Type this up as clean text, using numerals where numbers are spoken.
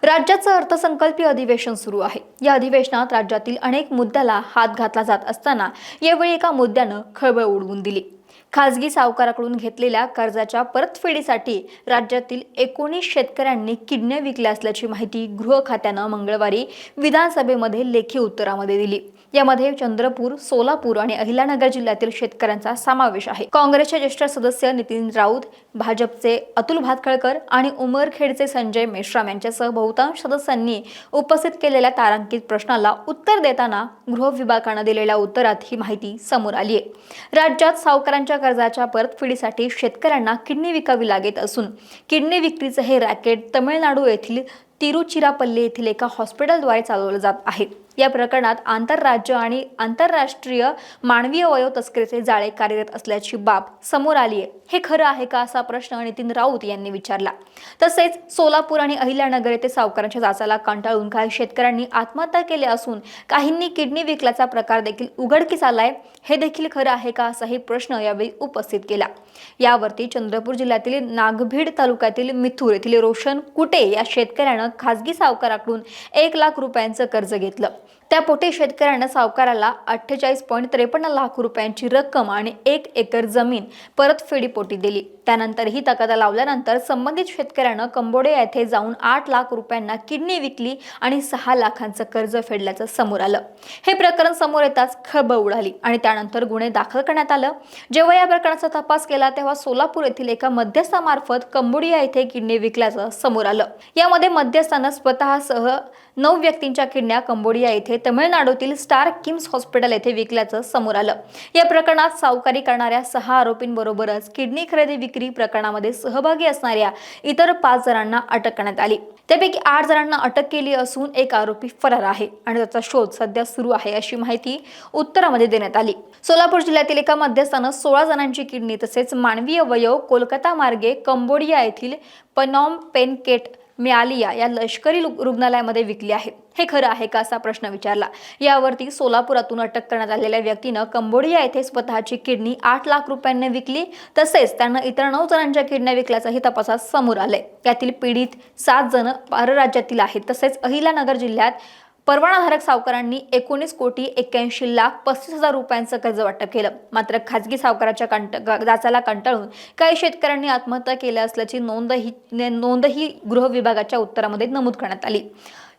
राज्याचं अर्थसंकल्पीय अधिवेशन सुरू आहे। या अधिवेशनात राज्यातील अनेक मुद्द्याला हात घातला जात असताना यावेळी एका मुद्द्यानं खळबळ उडवून दिली। खासगी सावकाराकडून घेतलेल्या कर्जाच्या परतफेडीसाठी राज्यातील 19 शेतकऱ्यांनी किडण्या विकल्या असल्याची माहिती गृह खात्यानं मंगळवारी विधानसभेमध्ये लेखी उत्तरामध्ये दिली। यामध्ये चंद्रपूर, सोलापूर आणि अहिल्यानगर जिल्ह्यातील शेतकऱ्यांचा समावेश आहे। काँग्रेसचे ज्येष्ठ सदस्य नितीन राऊत, भाजपचे अतुल भातखळकर आणि उमरखेडचे संजय मेश्राम यांच्यासह बहुतांश सदस्यांनी उपस्थित केलेल्या तारांकित प्रश्नाला उत्तर देताना गृह विभागानं दिलेल्या उत्तरात ही माहिती समोर आली आहे। राज्यात सावकारांच्या कर्जाच्या परतफेडीसाठी शेतकऱ्यांना किडनी विकावी लागत असून किडनी विक्रीचे हे रॅकेट तमिळनाडू येथील तिरुचिरापल्ली येथील एका हॉस्पिटलद्वारे चालवले जात आहे। या प्रकरणात आंतरराज्य आणि आंतरराष्ट्रीय मानवी अवयव तस्करीचे जाळे कार्यरत असल्याची बाब समोर आली आहे। हे खरं आहे का असा प्रश्न नितीन राऊत यांनी विचारला। तसेच सोलापूर आणि अहिल्यानगर येथे सावकारांच्या जाचाला कंटाळून काही शेतकऱ्यांनी आत्महत्या केल्या असून काहींनी किडनी विकल्याचा प्रकार देखील उघडकीस आलाय। हे देखील खरं आहे का असाही प्रश्न यावेळी उपस्थित केला। यावरती चंद्रपूर जिल्ह्यातील नागभीड तालुक्यातील मिथूर येथील रोशन कुटे या शेतकऱ्यानं खासगी सावकाराकडून 1 लाख रुपयांचं कर्ज घेतलं। त्यापोटी शेतकऱ्यानं सावकाराला 48.53 लाख रुपयांची रक्कम आणि 1 एकर जमीन परतफेडीपोटी दिली। त्यानंतर ही तगादा लावल्यानंतर संबंधित शेतकऱ्यानं कंबोडिया येथे जाऊन 8 लाख रुपयांना किडनी विकली आणि 6 लाखांचं कर्ज फेडल्याचं समोर आलं। हे प्रकरण समोर येताच खळबळ उडाली आणि त्यानंतर गुन्हे दाखल करण्यात आलं। जेव्हा या प्रकरणाचा तपास केला तेव्हा सोलापूर येथील एका मध्यस्थामार्फत कंबोडिया येथे किडनी विकल्याचं समोर आलं। यामध्ये मध्यस्थानं स्वतःसह 9 व्यक्तींच्या किडन्या कंबोडिया येथे तमिळनाडूतील स्टार किम्स हॉस्पिटल येथे विकल्याचं समोर आलं। या प्रकरणात सावकारी करणाऱ्या 6 आरोपींबरोबरच किडनी खरेदी विक्री प्रकरणामध्ये सहभागी असणाऱ्या इतर 5 जणांना अटक करण्यात आली। त्यापैकी 8 जणांना अटक केली असून एक आरोपी फरार आहे आणि त्याचा शोध सध्या सुरू आहे अशी माहिती उत्तरामध्ये देण्यात आली। सोलापूर जिल्ह्यातील एका मध्यस्थानं 16 जणांची किडनी तसेच मानवी अवयव कोलकाता मार्गे कंबोडिया येथील पनॉम पेन केट मियालिया या लष्करी रुग्णालयामध्ये विकली आहे। हे खरं आहे का असा प्रश्न विचारला। यावरती सोलापुरातून अटक करण्यात आलेल्या व्यक्तीनं कंबोडिया येथे स्वतःची किडनी 8 लाख रुपयांना विकली तसेच त्यानं इतर 9 जणांच्या किडन्या विकल्याचंही तपासात समोर आलंय। यातील पीडित 7 जण परराज्यातील आहेत। तसेच अहिल्यानगर जिल्ह्यात परवानाधारक सावकारांनी 19,81,35,00,000 रुपयांचं कर्ज वाटप केलं। मात्र खासगी सावकाराच्या जाचाला कंटाळून काही शेतकऱ्यांनी आत्महत्या केल्या असल्याची नोंदही गृह विभागाच्या उत्तरामध्ये नमूद करण्यात आली।